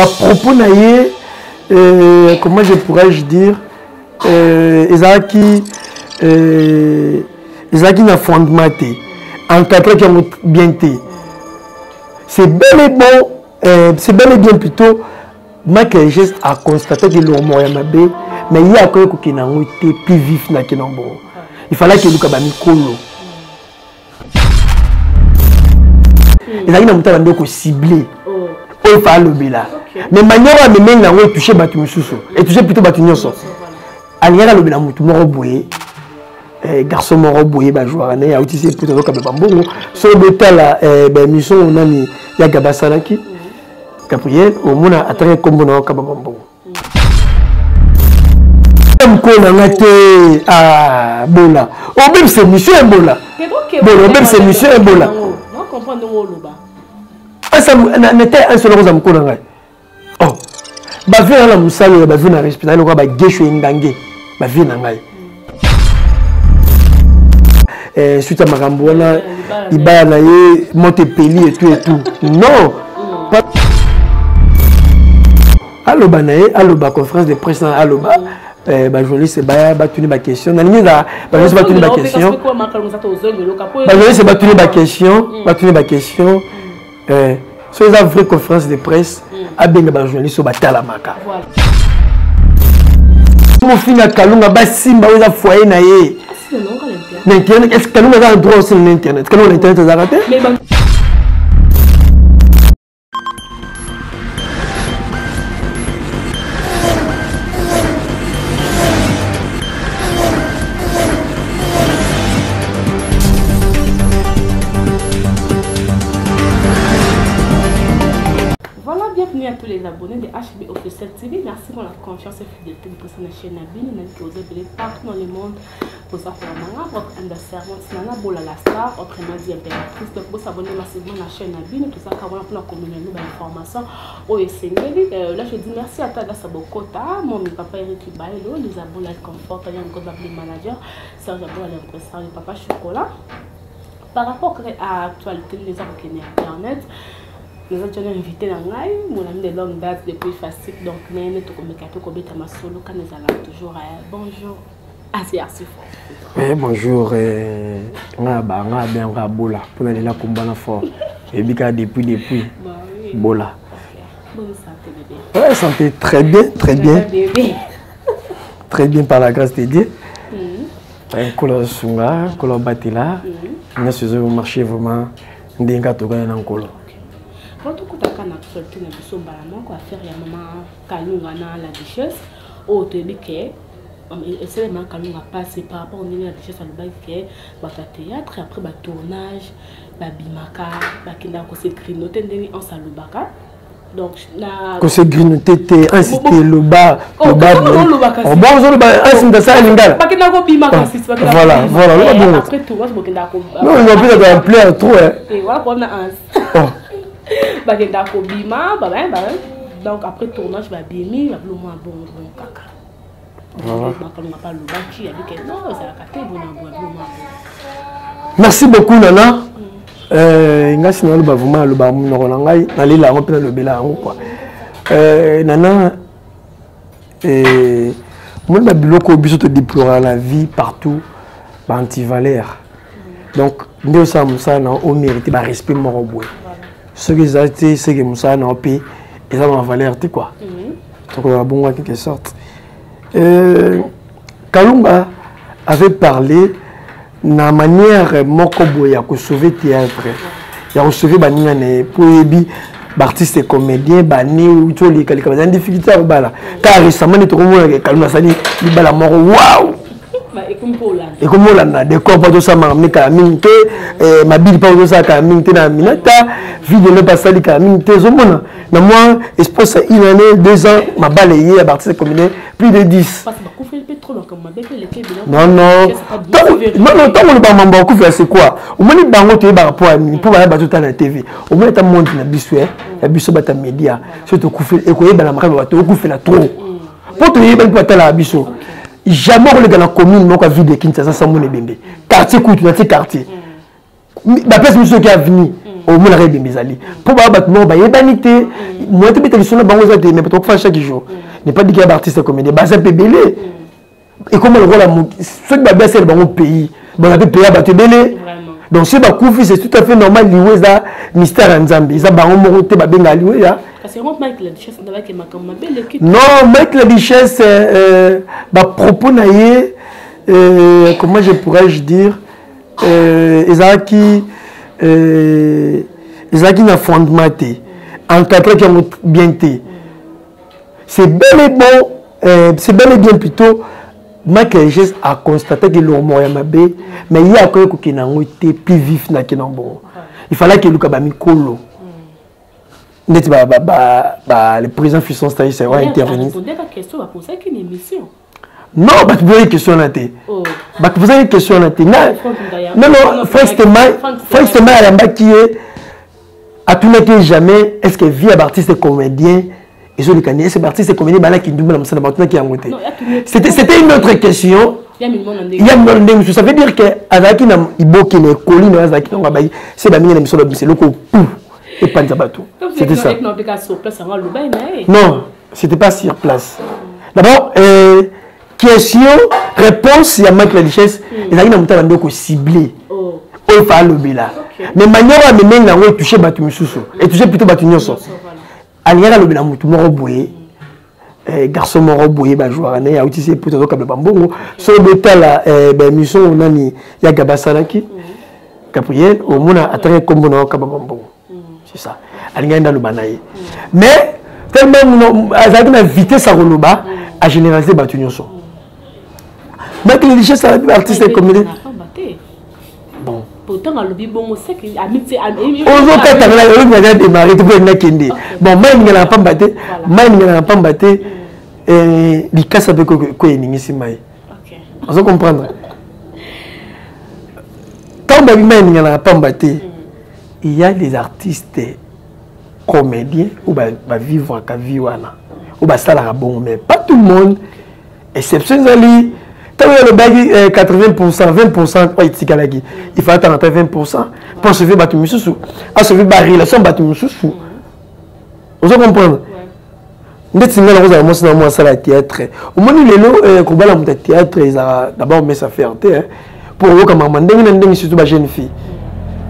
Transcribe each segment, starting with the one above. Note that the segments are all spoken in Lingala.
propos naïe, comment je pourrais-je dire, Ezaki n'a fondement encadré qui bien été. C'est bel et bon, c'est bel et bien plutôt, moi que j'ai à constater que l'homme est mabé, mais il y a quoi qui n'a été plus vif na kinambo. Il fallait que Luka bami kolo. Ezaki na mutala ndoko ciblé. Il fallait le bila. Mais manière à même na ouais toucher batu mususu et toucher plutôt batu nyonso. Aliera le bila mutu moro boye. Garçon moro boye ba joueur na ya utisi plutôt ka bambongo. So betala ben mission nani ya gabasalaki. Gabriel au mona atare kombo na ka bambongo. Mkona ngate ah bola. O même c'est monsieur Bola. Bon, même c'est monsieur Bola. On comprend de où là-bas. Ça n'était un seul rose à Mkona. Oh. Ba vie na musalo ba vie na hospital ko ba gesho ngange. Ba vie na ngai. Suite à makambo na ibaya na ye Montepellier et tout. Non. Allo ba na ye, allo ba conférence de presse na allo ba journaliste ba tuni ba question na ligne da ba journaliste ba tuni ba question ba journaliste ba tuni ba question so les vraies conférences de presse a benga ba journaliste ba tala maka mo fina kalunga ba simba oza foyer na ye l'internet est-ce que kalunga a droit sur l'internet kalunga l'internet a raté bienvenue à tous les abonnés de HB Officiel TV. Merci pour la confiance et fidélité de la chaîne Nabine. Nous vous appelez partout dans le monde pour ça faire votre servante Nana Bola la star, autrement dit impératrice. Donc vous abonnez massivement à la chaîne Nabine, tout ça car on a pour la communiquer nos informations au SNL. Là je dis merci à Tada Sabokota, mon papa Eric Bailo, les abonnés confort, il y a encore le manager, Serge Abola l'impression, le papa chocolat. Par rapport à l'actualité des hommes qui sont internet. Nous avons invité mon ami de longue date depuis Fastic, donc nous avons toujours bonjour. Bonjour, Bola. Pour aller là, fort. Et depuis Bola. Bonne santé, bébé. Ouais, santé très bien, très bien. Très bien par la grâce de Dieu. Couleur Sunga, couleur Batila. Nous sommes marché vraiment. Nous avons quand on a une actualité, on va faire un moment Kalunga la duchesse. Au début, c'est le Kalunga passé par rapport à la duchesse à l'Ubaï, le théâtre, après le tournage, le bimaka, le grignoté en salubaka. Donc, quand c'est grignoté, incité le bas, le bas. On va le bas, incité ça, l'ingala. Voilà, voilà. Après tout, on va plus appeler un trou. Et voilà pour donc après tournage va bimi va plus moins bon caca. Merci beaucoup Nana. Ngasi na loba vraiment loba munoko ngai na lela ngo pena lobela ngo quoi. Nana moi ba biloko biso te déplorer la vie partout ba anti-valeur. Donc ndio ça musa na o mérite ba respect moko boy. Ce que j'ai été, c'est que Moussa n'a pas payé, et ça m'a valeur, tu quoi. Donc, on a bon en quelque sorte. Kalunga avait parlé de la manière Mokobo ya ko sauver théâtre. Il a sauvé Banine pour les artistes et comédiens, Bani ou tous les en difficulté à bala. Car récemment, il y a Kalunga Sani, il bala mort, waouh! Et comme on a des corps pour ça, ma bille pour ça, na minata, vidéo ne pas ça, zomona. Na moi, espace une année, 2 ans, ma balayé à partir de plus de 10. Non, non. Non, tant on va m'en faire, c'est quoi? Au moins, les banques, tu es par rapport à pour aller battre la TV. Au moins, tu as monté la bisoué, la bisou bata média. Surtout, tu es coupé, et la marque, tu es la trop. Pour te dire, tu es la bisou. Jamais on est dans la commune, on a vu Kinshasa sans mon bébé. Quartier, quartier. La place, monsieur qui a venu. au moins la bizali pour ba battement ba yebanité moi te bete lisona bango za te mais peut faire chaque jour n'est pas dit qu'il y a artiste comédien ba ça belé et comment le rôle ceux qui ba bien c'est bango pays bon la pays ba te belé donc c'est ba koufi c'est tout à fait normal lié ça mystère nzambi ça bango mo te ba benga lié ya parce que Mike la Duchesse n'a pas que ma belle équipe non Mike la Duchesse ba propos naie comment je pourrais dire Ezaki n'a fondement encadré qui ont bien été c'est bel et bon c'est bel et bien plutôt Michael Gess a constaté que l'homme est mabé mais il y a quoi qui n'a été plus vif na qui bon il fallait que Luka bami kolo net le président Fisson Staïs a intervenu question à poser une émission. Non, tu poses une question là. Tu poses une question là. Non, franchement, elle qui est à tout le jamais. Est-ce que vie à artiste comédien et je le connais. Est-ce que artiste comédien là qui double dans le qui a monté. C'était une autre question. Il y a une ça veut dire que avec qui n'a iboki les collines avec qui on va bailler c'est la mienne émission c'est le coup et pas bateau. C'était ça. Non, c'était pas sur place. D'abord question, réponse, il y a Mike la Duchesse, il y a une amie ciblée. Il faut le là. Mais manière à mener la toucher Batumisusu et toucher plutôt Batunyoso. Aliera le bilan tout mort boyé. Garçon mort boyé, joueur, il y a aussi plutôt comme le bambou. Sur le bétal, mission, on a mis Yagabasalaki, Gabriel, au moins à atteindre comme on a Kabambou. C'est ça. Aliera dans le banaï. Mais, tellement, à la vitesse à Roloba, à généraliser Batunyoso. Mike la Duchesse c'est un artiste comédien. Bon. Pourtant le bibon c'est que amitié on a démarré tout na kende. Bon, moi il n'a pas battu. Moi il n'a pas battu les cas avec quoi iningisi mai. OK. On comprendre. Quand il n'a pas battu, il y a des artistes comédiens ou va vivre à Viwana. Ou va ça la bon mais pas tout le monde exception ali. Quand le bague 80%, 20%, il faut attendre 20% pour se faire battre Moussou. À se faire barrer la somme battre Moussou. Vous comprenez? Nous avons un salle de théâtre. Au moins, les lots, quand on a un théâtre, d'abord, on met sa fierté. Pour eux, comme on a surtout la jeune fille.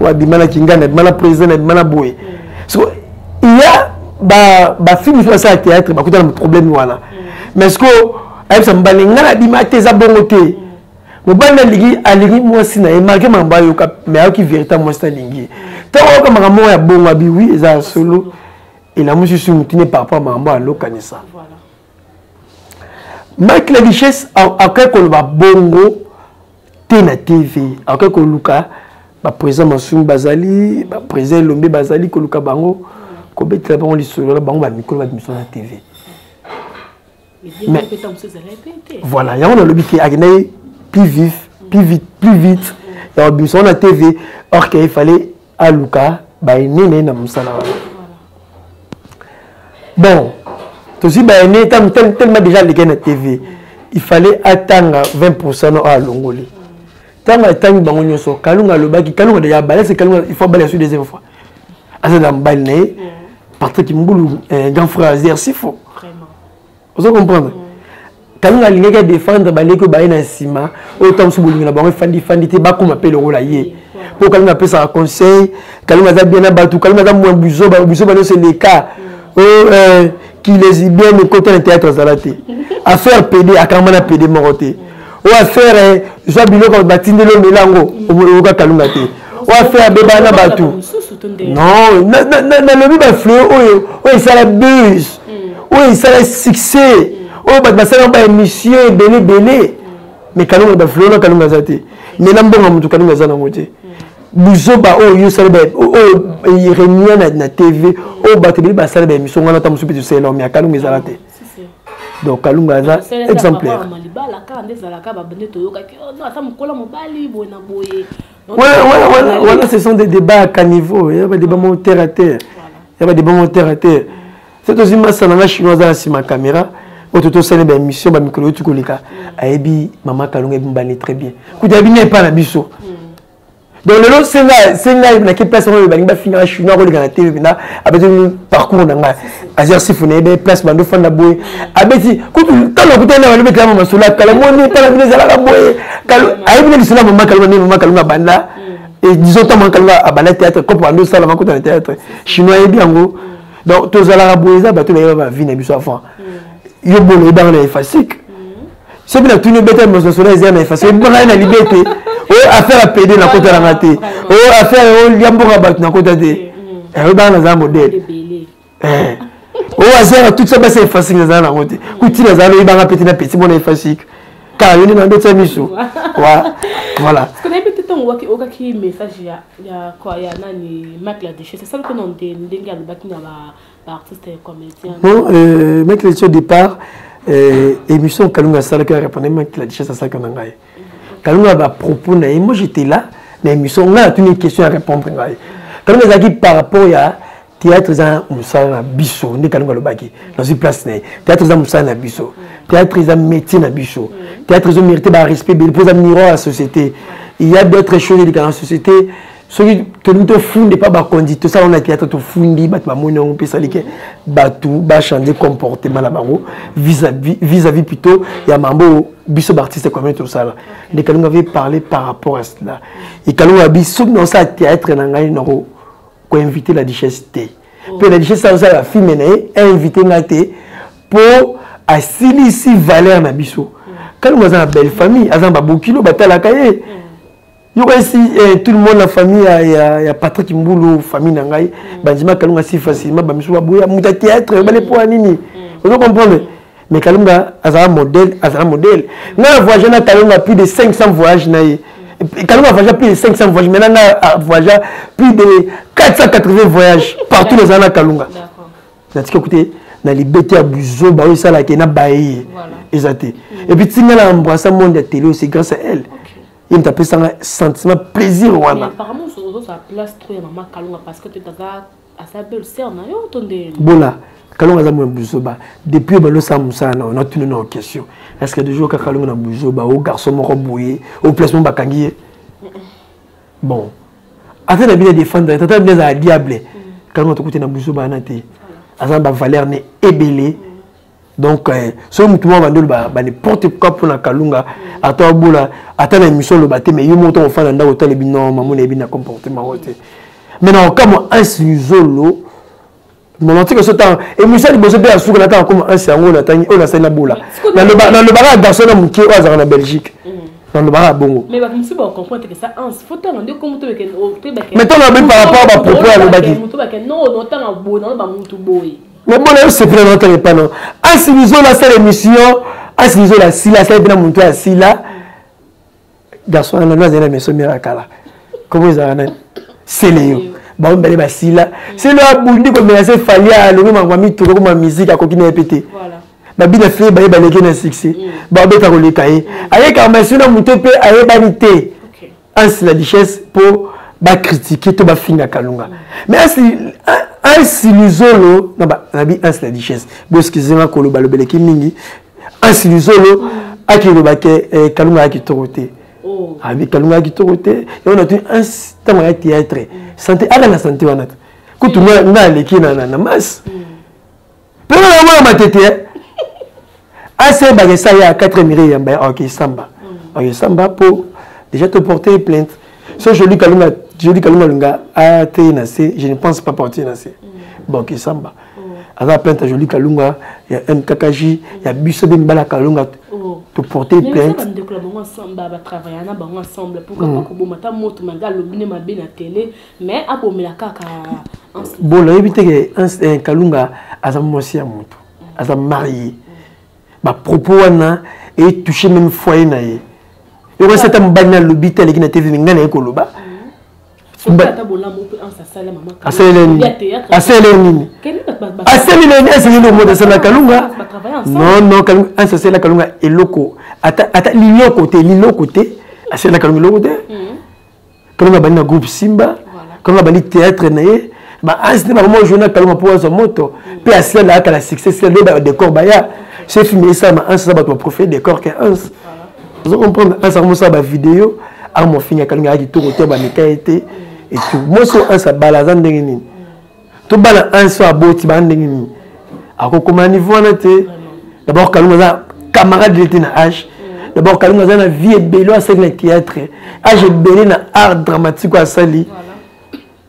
On a des malades qui gagnent, des malades présents, des malades boués. Il y a des filles qui font ça à théâtre, il y a un problème. Mais est-ce que elle s'en bat les gars dit ma tes abongoté mon ban ligi aligi moi sina et marqué mon bayo mais qui véritablement c'est ligi tant comme un mot ya bon abi oui ça solo et la musique sur mutine par rapport à maman lo kanisa voilà Mike la Duchesse a quelque le bongo té na TV a quelque luka ba président Massoum Bazali ba président Lombe Bazali ko luka bango ko betela bango li solo bango ba micro ba mission na TV. Mais voilà, il y a un lobby qui est plus vif, plus vite. Il y a un TV, or qu'il fallait à Luka, bon, tellement déjà les la TV, il fallait attendre 20% à Longoli. Tant que tu as un so, Kalunga le baki, Kalunga déjà balé, c'est Kalunga, il faut balayer sur deuxième fois. À dans balné, Patrick Mboulou, grand frère exercice faux. Vous comprenez? Quand on a l'ingé défendre, balé que baïna sima, autant sous boulot, on fandi te bakou m'appelle le rôle aïe. Pour quand on appelle ça un conseil, quand on a bien abattu, quand on a moins buzo, c'est les cas qui les bien le côté de théâtre zalaté. À faire PD, à Kamana PD moroté. Ou à faire soit bilo comme batine le mélango, au Kalunga te. Ou à faire bébana batou. Non, le biba fleur, oui, ça la buse. Oui, ça a succès. Oh, ça a une émission, belé. Mais quand on a fait le Kalunga Zate, mais l'ambon a tout Kalunga Zanamote. Bouzoba, oh, you savez, oh, il réunit na TV, oh, batterie, bah, ça a une émission, on a tant de soupe de celle-là, mais à Kalunga Zate. Donc, Kalunga Zate, exemplaire. Voilà, ce sont des débats à caniveau. Il y a des débats terre à terre. Il y a des débats terre à terre. C'est aussi ma sanana chinoise à la caméra. Autoto c'est une émission ba micro tukolika. Ayebi maman Kalunga bimbani très bien. Koudia bi n'est pas na biso. donc le lot c'est là na qui place on va finir chinois ko na télé na abeti parcours na nga exercice ne be place bando fanda boy abeti ko tala ko tena le betama masula kala moni tala bine zala ka boy kala ay bine bisula mama kala banda et disons tant kala abana théâtre ko bando sala ma ko na théâtre chinois et bien go donc to zala ka boy za bato ba vie na biso enfant yo bolo ba na efasique c'est bien tout ne bête mo so les na efasique bon na liberté o affaire à pédé na côté la maté o affaire o liambo ka bat na côté té e ba na za modèle o affaire tout ça ba c'est efasique na za na côté ku ti na za no ba na petit bon efasique car il na d'autres miso voilà ce qu'on a peut-être on voit qui message ya quoi ya nani Mac la déchet c'est ça que non ndenge ya baki na ba artiste comédien non Mac la au départ émission Kalunga Sala qui répondait Mac la déchet c'est ça qu'on a ngai Kalunga va propos na moi j'étais là mais émission on a une question à répondre ngai Kalunga zaki par rapport ya théâtre za musala biso ni Kalunga lo baki dans une place né théâtre za musala biso théâtre za métier na biso théâtre za mérité ba respect il pose un miroir à la société il y a d'autres choses dans la société ceux que nous te fondent pas ba conduite tout ça on a théâtre to fundi ba moni on peut salike ba tout ba changer comportement la bango vis-à-vis plutôt il y a mambo biso artiste comme tout ça là de Kalunga avait parlé par rapport à cela et Kalunga biso dans ça théâtre na ngai noko ko inviter la duchesse T puis la duchesse ça la fille mené inviter ngate pour asili si valeur na biso Kalunga za belle famille azamba bokilo batala kaye yo ici tout le monde la famille il y a Patrick Mboulou famille nangai banjima Kalunga si facilement ba miso boya muta théâtre ba le point nini vous comprenez mais Kalunga azara modèle na voyage na Kalunga plus de 500 voyages na Kalunga voyage plus de 500 voyages maintenant na voyage plus de 480 voyages partout les années Kalunga d'accord na tika écoutez na liberté à buzo ba oui ça la ke na baye exacté et puis tinga la embrasser monde de télé c'est grâce à elle il t'a fait un sentiment plaisir wana apparemment sur sa place trop maman Kalunga parce que tu t'as à sa belle sœur na yo tonde bola Kalunga za mo buzo ba depuis ba lo samusa na on a tenu nos questions est-ce que de jours ka Kalunga na buzo ba au garçon moko boyer au placement ba kangi bon afin de bien défendre tata bien à diable Kalunga to côté na buzo ba na te azamba valeur ne ebelé donc ce mouvement va n'importe quoi pour la Kalunga à toi boula attends l'émission le bâté mais il monte en fin d'année au tel non maman n'est bien comportement maintenant comme un solo mon antique ce temps et Michel il bosse bien sur la table comme un sango la tani on a ça la boula dans le bar garçon homme qui est en Belgique dans le bar bongo mais comme si on comprend que ça un photo on dit comme tout avec maintenant on a même par rapport à propos à le bâti non non tant bon non ba mutu boy mais bon là c'est vraiment très pas non à ce niveau là c'est l'émission à ce niveau là si là c'est bien monter à si là garçon on a la maison miracle comment ils ont c'est léo bon ben bah si là c'est là bundi comme c'est fallu à le même mami tout comme musique à coquiner répéter voilà ba bien fait ba les gars na succès ba beta ko le cahier avec quand monsieur na monter pe à banité en la duchesse pour ba critiquer to ba finga Kalunga mais si l'isolo non ba nabi as la duchesse bo excusez-moi ko lo ba lo beleki mingi as l'isolo aki lo ba ke Kalunga aki toroté oh abi Kalunga aki toroté et on a tout un temps à théâtre santé ala na santé wana ko tout na leki na mas pero na ma tete assez ba que ça ya 4 mille ya ba OK samba pour déjà te porter plainte ce joli Kalunga lunga a te nase je ne pense pas partir nase bon qui samba avec plainte joli Kalunga il y a un kakaji il y a biso de mbala Kalunga te porter plainte mais ça va ensemble va travailler na bango ensemble pour que ko bomata moto mangalo bine mabe na télé mais abomela kaka bon là éviter que Kalunga azamosi ya moto azam marié ba propos na et toucher même foyer na ye et on s'est embagné le bitel qui na TV ngana ekoloba non Kalunga c'est la Kalunga et loco ata lilo côté c'est la Kalunga côté Kalunga bani na groupe Simba Kalunga bani théâtre naé ba asne ba mo journal Kalunga pour sa moto puis asle la la succès c'est le décor baya c'est filmé ça ma un ça ba ton prophète décor que un vous comprenez un ça mo ça ba vidéo à mon fin, quand il y a qui tourne autour, et tout. Moi, c'est un balazan de l'ennemi. Tout bala un soit beau, tu vas en l'ennemi. À comment niveau on était? D'abord, quand on a camarade de l'été na âge. D'abord, quand on a la vie est belle, à le théâtre. Âge est belle na art dramatique à Sali.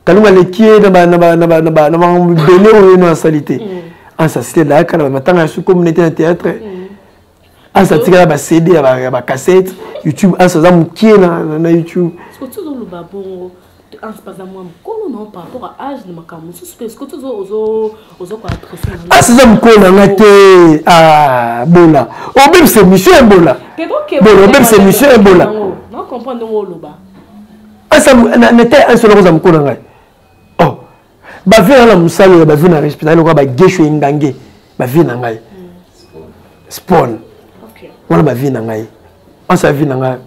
Quand on a les qui est dans la salité. En sa cité là, quand on a tant à sous communauté de théâtre. En sa tika ba CD, ba cassette, YouTube, en sa zam qui est na YouTube. Est-ce que tu as le babon? Par rapport à l'âge de ma caméra, est-ce que tu as ah, c'est ça, ah, Bola. Oh, même c'est monsieur Bola. Bon, même c'est monsieur Bola. Non, comprends, ah, ça n'était un seul rose à me connaître. Oh, bah, viens là, Moussalo, bah, viens à respirer, bah, Gesho Ngange, bah, viens à Ngai. Spawn. Voilà, bah, viens à Ngai. On s'est vu à Ngai.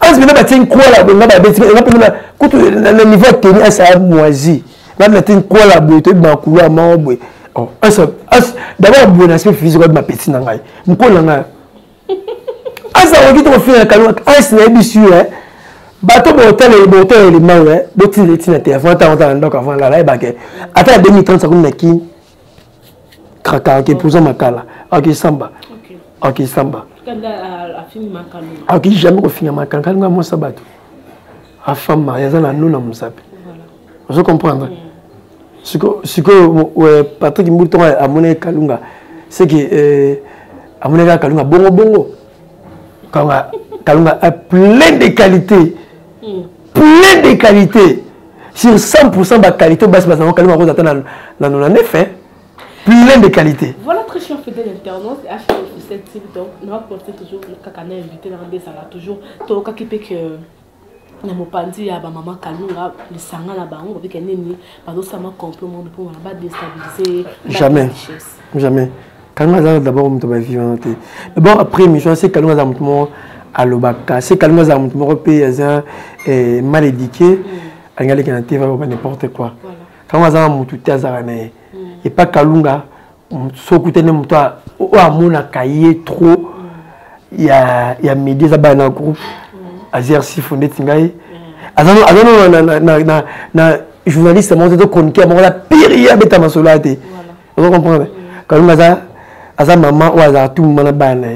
As bien battu quoi là, on a battu, le niveau tennis ça moisi. On a battu quoi là, boîte de couleur marbre. Oh, d'abord bon aspect physique de ma petite nangai. M'ko nanga. As ça on dit on fait un calon, as n'est pas sûr hein. Bateau botel les mains ouais, botti les tina téléphone tant donc avant là ba ke. Attends 2030 ça comme naki. Kraka qui pour ça makala. OK samba. OK samba. Ok, jamais refini ma canne, quand moi ça bat. À femme, il y a un anneau dans mon sapé. Vous comprenez? Ce que Patrick Mbouton a monnaie Kalunga, c'est que à monnaie Kalunga, bongo. Kalunga a plein de qualités. Plein de qualités. Sur 100% de qualité, Kalunga Rose attend dans un effet. Plein de qualités. Voilà, très cher fidèle internaute, cette type donc nous va porter toujours le cacanet invité dans des salades toujours tout cas qui peut que na mopandi ya ba maman Kalunga le sanga na bango avec nini parce que ça m'a complètement pour on va déstabiliser jamais Kalunga d'abord on va vivre d'abord après mission c'est Kalunga za mutumo alobaka c'est Kalunga za mutumo pe za mal éduqué angale qui na TV va n'importe quoi Kalunga za mutu tazara na et pas Kalunga sokutene mutu o amona kaye trop il y a médias ça ba na groupe azersi fondé tingai azano na journaliste monte de chroniqueur la pire beta masolate vous comprenez Kalunga za aza maman ou aza tout mana bana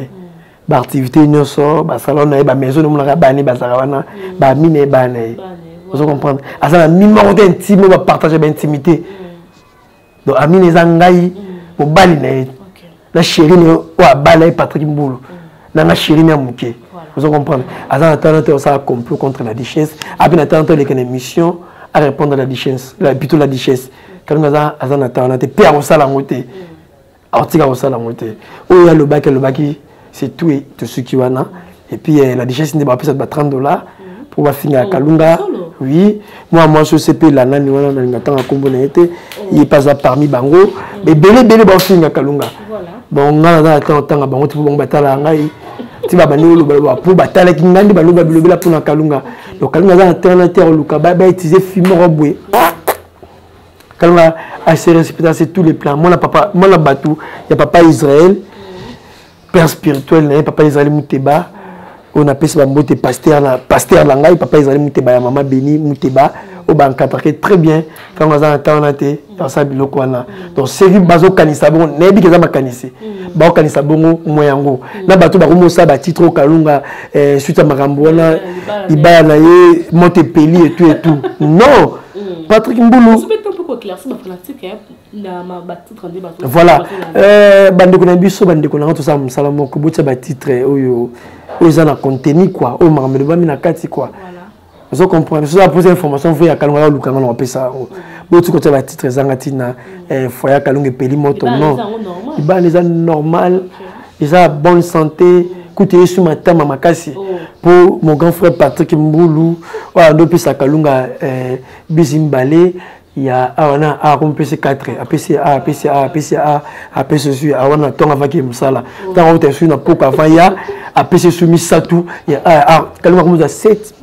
ba activité nyonso ba salon na ba maison no mona bani ba sarawana ba mine bana vous comprenez aza na numéro intime ba partager ba intimité donc amine zangai au bali na chérie ou à balai Patrick Mboulou na chérie na muké vous comprenez azan attendre ça complot contre la duchesse après attendre les émissions à répondre à la duchesse plutôt la duchesse quand azan attendre père au sala ngoté article au sala ngoté oh il y a le baki c'est tout et tout ce qui va là et puis la duchesse n'est pas plus de $30 pour va finir à Kalunga. Oui, moi je sais pas la nani wana na ngata kombo na été il passe parmi bango mais belé ba finir à Kalunga. Bon ngana na temps bango tu bon batala ngai ti ba banolo ba pour batala ki ngandi ba loba bilobela pour na Kalunga. Donc Kalunga za alternateur luka ba utiliser film roboué. Kalunga a ses respecter c'est tous les plans. Moi la batou, il y a papa Israël père spirituel, il y a papa Israël Mouteba. On appelle ça Mbote pasteur Langai, papa Israël Mouteba, ya maman Béni Mouteba, au banque très bien. Quand on a été dans sa biloko wana. Donc série bazo kanisa bon, nebi keza makanisi. Ba kanisa bongo moyango. Na bato ba komo sa ba titre Kalunga suite à makambo wana ibaya na ye Montepeli et tout. Non. Patrick Mboulou. Voilà. Bandeko na biso bandeko na tout ça musala moko botsa ba titre oyo ils ont un contenu quoi au marmé ba mina kati quoi vous comprenez ça poser information vous ya Kalunga lu kanga on appelle ça botu ko ba titre zangatina foya Kalunga peli moto non il ba les normal ils ont bonne santé écoutez sur ma tama makasi pour mon grand frère Patrick Mboulou wa ndo pisa Kalunga Bizimbale il y a un PC4 APC awana tonga vaki musala tant on sur na poka avant il y a APC soumis ça tout il y a Kalunga comme 7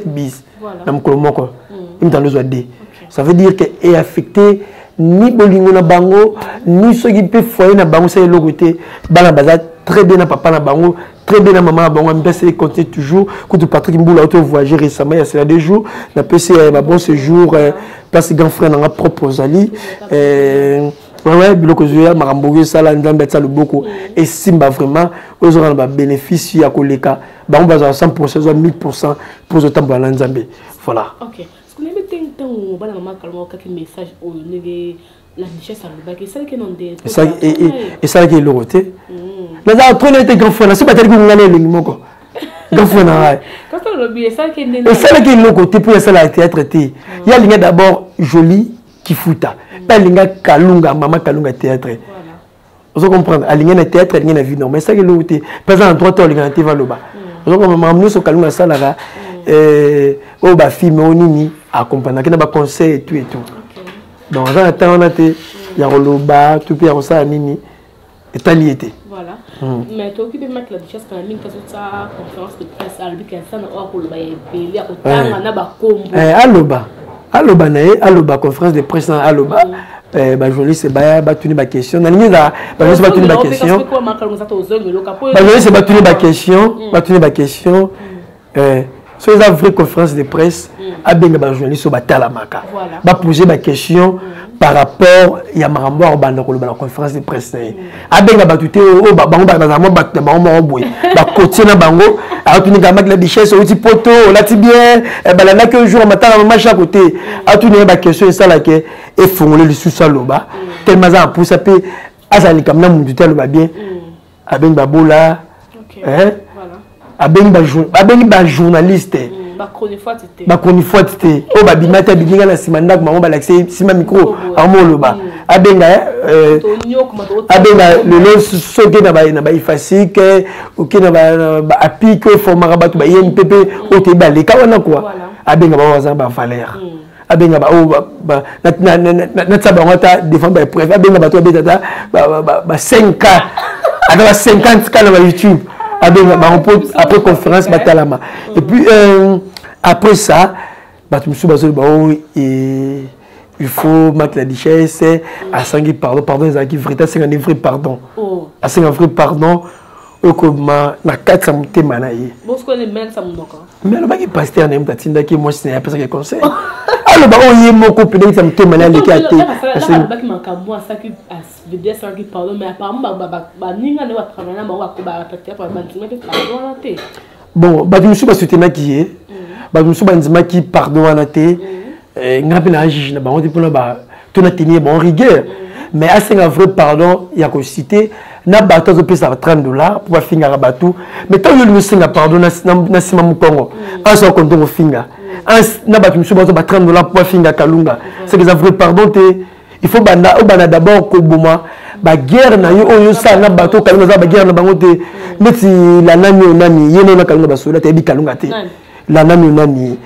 bis na mkolo moko imtando zo D ça veut dire que est affecté ni bolingo na bango ni ce qui peut foyer na bango c'est logoté bana bazat très bien à papa na bango, très bien à maman na bango, mais continue toujours. Quand Patrick Mboula a voyagé récemment, il y a cela 2 jours, on a passé un bon séjour, place grand frère dans la propre Ali. Ouais, biloko zoya maramboge sala ndambe tsa loboko et simba vraiment aux aura ba bénéfice ya koleka ba on va 100% soit 1000% pour autant ba nzambe voilà. OK. Ce qu'on aime tant ba na maman kalmo ka message au nege la richesse à le bac et ça que non des et ça qui est l'oroté. Mais ça trop n'était grand frère, c'est pas tel que ngane le moko. Grand frère na. Quand on le bien ça qui est ça qui est le côté pour ça la théâtre il y a l'inga d'abord joli Kifuta. Pas l'inga Kalunga, maman Kalunga théâtre. Vous comprenez? Alinga na théâtre, alinga na vie non. Mais ça que l'autre, par exemple, trois temps l'inga va là-bas. Vous comprenez? Maman sur Kalunga ça là, oh bah film on nini accompagner, qui n'a pas conseil et tout et tout. Donc dans temps on a été, il y a le tout puis ça nini et taliété. Voilà. Mais toi qui peux mettre la richesse quand même que ça conférence de presse à l'habitude ça n'a pas pour le bailler belé à autant on a ba combo. Aloba nae aloba conférence de presse na aloba ba journaliste ba tuni ba question na linga ba journaliste ba tuni ba question ba journaliste ba tuni ba question so les vraies conférences de presse a benga ba journaliste ba tala maka ba poser ba question par rapport ya marambo ba na koloba la conférence de presse a benga ba tuté o ba bango ba na mo ba mo boy ba côté na bango a tuni ga mak la bichesse o ti poto la ti bien ba la na que jour matin na match à côté a tuni ba question ça là que et fongolé le sous ça loba tellement ça pour ça peut azali comme na mundu tel ba bien a benga bola voilà a benga journaliste ba chroniqueur o ba bimata binga na simanda ko ba l'accès sima micro amoloba abenga le lo soke na ba ifasike o ke na ba apike format ba to ba INPP o te ba le ka wana quoi abenga ba waza ba valeur abenga ba o ba na tsaba ngata défend ba préfet abenga ba to betata ba 5K avec 50K na YouTube après conférence batalama et puis après ça il faut mettre la richesse à 5 pardon les qui vrai c'est un vrai pardon à 5 vrai pardon comme na 4 samté manaye bon ce qu'on est même ça mon d'accord mais le bac pasteur n'est pas tinda qui moi c'est après ça que conseil alors bah on y est mon copain ça samté manaye qui a été parce que le bac manque moi ça qui veut dire ça qui pardon mais apparemment ba ninga ne va travailler ba ko ba peut-être ba ntima te pardon na te bon ba tu me suis pas soutenir qui est ba tu me suis pas ntima qui pardon na te ngapi na juge na ba on dit pour ba tu na tenir bon rigueur mais à 5 vrai pardon il y a que cité na bato zo pesa $30 pour finga rabatu mais tant que le singa pardon na sima mukongo en so konto ko finga na bato misuba zo ba $30 pour finga kalunga c'est que ça vrai pardon te il faut bana d'abord ko boma ba guerre na yo sa na bato kalunga za ba guerre na bango te meti la nani yeno na kalunga ba sola te bi kalunga te la nani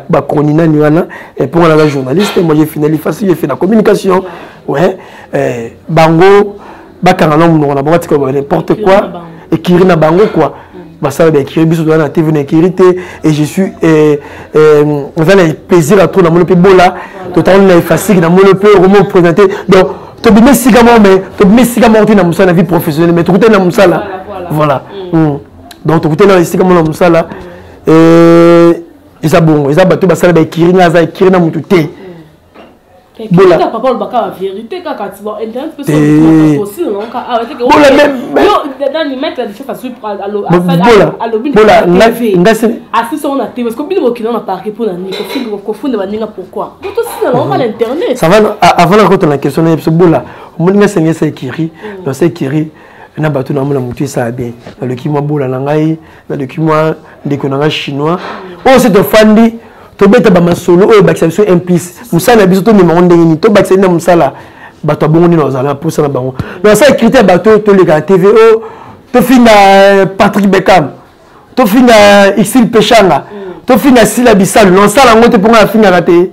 ba cronina ni wana et pour la journaliste moi j'ai fini facile j'ai fait la communication ouais bango bakanga na munoko na bango tika n'importe quoi et kiri na bango quoi basala ba kiri biso na TV na kirité et je suis on a le plaisir à trop na monope bola totalement facile na monope vraiment présenter donc to bimé sigamo mais to bimé sigamo na musala vie professionnelle mais to kuté na musala voilà donc to kuté na sigamo na musala et ça bon ça bato basala ba kiri na za kiri na mutu te bola papa le baka vérité quand tu vois internet peut aussi non ah ouais que bola même dans les mettre la chose à bola ngasi assis sur la télé parce que bino qui n'ont pas pour la nuit ko funda baninga pourquoi tout aussi non pas l'internet ça va avant la la question c'est bola moninga senye ça kiri dans ça kiri na bato na mona mutu ça bien dans le kimo bola na ngai dans le kimo ndeko na chinois oh c'est de fandi to beta ba masolo o bakisa biso implice musala biso to mema ndenge ni to bakisa na musala bato bongo ni nozala pour ça na bango donc ça critère bato to le TVO to finga Patrick Beckham to finga Ixil Pechanga to finga Sila Bissal non ça la ngote pour nga finga raté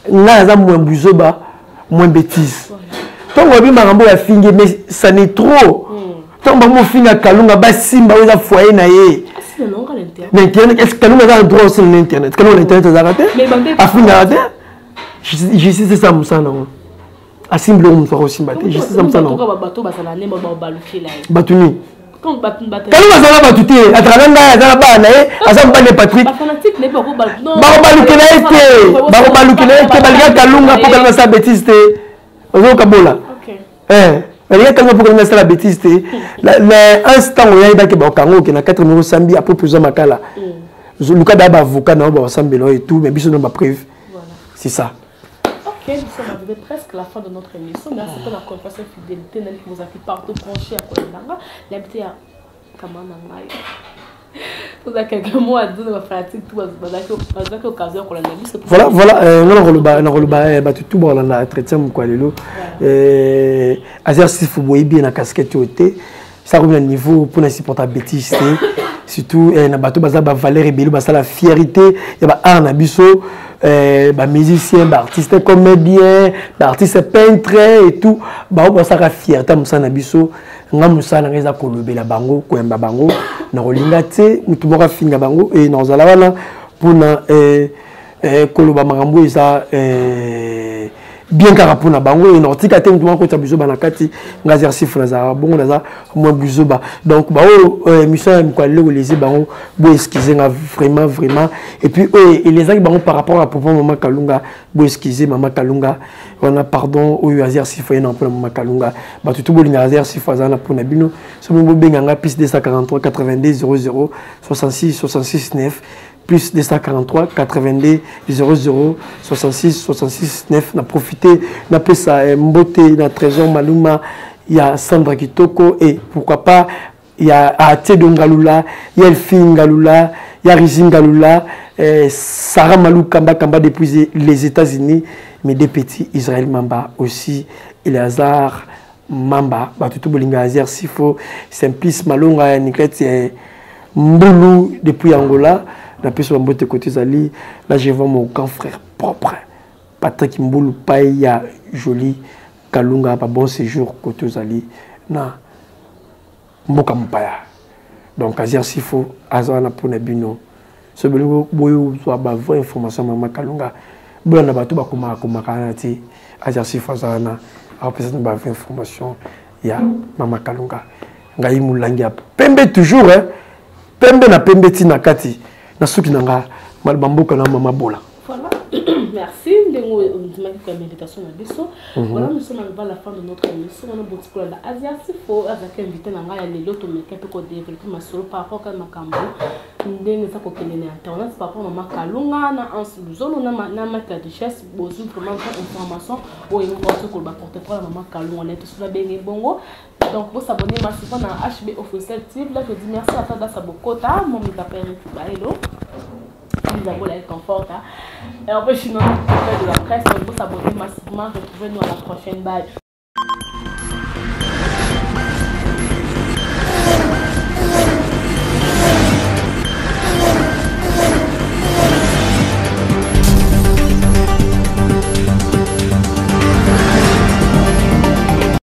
na za moins buzoba moins bêtise to ngobi marambo ya finge mais ça n'est trop to mbamo finga kalunga ba simba oza foyer na ye l'internet est-ce que nous avons droit aussi l'internet quand l'internet est arrêté à finir arrêté je sais c'est ça Moussa non asimble on soit aussi battu je sais ça non batuni quand bazala batuté à travers nga za bana asa mbane Patrick fanatique ne pas non baluki na été balga kalunga pour kalunga sa bêtise ozo kabola balga kalunga pour kalunga sa bêtise l'instant où il y a que bakango qui na 4 numéro sambi à proposer makala luka d'aba avocat na ba sambelo et tout mais biso na ba preuve c'est ça. Ok, nous sommes arrivés presque à la fin de notre émission. Merci pour la confiance et fidélité. Nous avons partout branché à Kolendanga. L'habité à Kamananga. Vous avez quelques mots à dire de la pratique. Voilà, tout bon, on a traité quoi les lots. Exercice faut boire bien la casquette au thé. Ça revient au niveau pour ne supporter bêtise. Surtout na bateau baza ba valeur et basa la fierté. Il y a un abisso. Musicien, artiste, comédien, artiste peintre et tout. Ça a fierté, ça na biso. Ngamusa na ngeza kolobe la bango, koemba bango. Na rolinga te, mutu moko finga bango et na zala wana pour na koloba makambo eza bien carapona bango et na tika te mutu moko ta biso banakati ngazer sifra za bongo na za mo biso ba. Donc mission ko le les bango bo excuser vraiment et puis et les gens bango par rapport à papa maman Kalunga bo excuser maman Kalunga on a pardon au ngazer sifra na pour maman Kalunga ba tout bo ngazer sifra za na pour na bino so mo benga piste 243 82 00 66 66 9 plus 243 82 00 66 66 9 n'a profité n'a pas ça mbote na trésor maluma il y a Sandra Kitoko et pourquoi pas il y a Atedo Ngalula il y a Elfine Ngalula il y a Rizin Ngalula Sarah Malou Kamba depuis les États-Unis mais des petits Israël Mamba aussi Eleazar Mamba Batutu Bolinga Azer Sifo Simplice Malonga Niklet Mboulou depuis Angola. La personne de côté côté Zali, là je vois mon grand frère propre, Patrick Mboulou Païa joli, Kalunga pas bon séjour côté Zali, na Mboka Mpaya. Donc Azir Sifo, Azana pour Nebino, ce belugo boyo soit ba vraie information maman Kalunga, boyo na batu ba kuma kanati, Azir Sifo Azana, représente ba vraie information, ya maman Kalunga, ngai mulangia pembe toujours hein, pembe na pembe tina kati. Nasuki nanga malbamboka na mama bola. Voilà. Merci. Voilà, nous sommes arrivés à la fin de notre émission. On a beaucoup de Asia Sifo avec invité nanga ya lelo to meka pe ko développer ma solo par rapport à makambo. Ndenge ça ko kelene internet par rapport à mama Kalunga na ensemble na mata de chasse bozu vraiment information au niveau de ko ba porte-parole mama Kalunga on est tous là bien bongo. Donc vous abonnez massivement à HB Officiel TV. Là je dis merci à Tada Sabokota, mon m'appelle Hello. Nous avons la confort. Et en fait, je suis dans le de la presse. Donc vous abonnez massivement. Retrouvez-nous à la prochaine. Bye.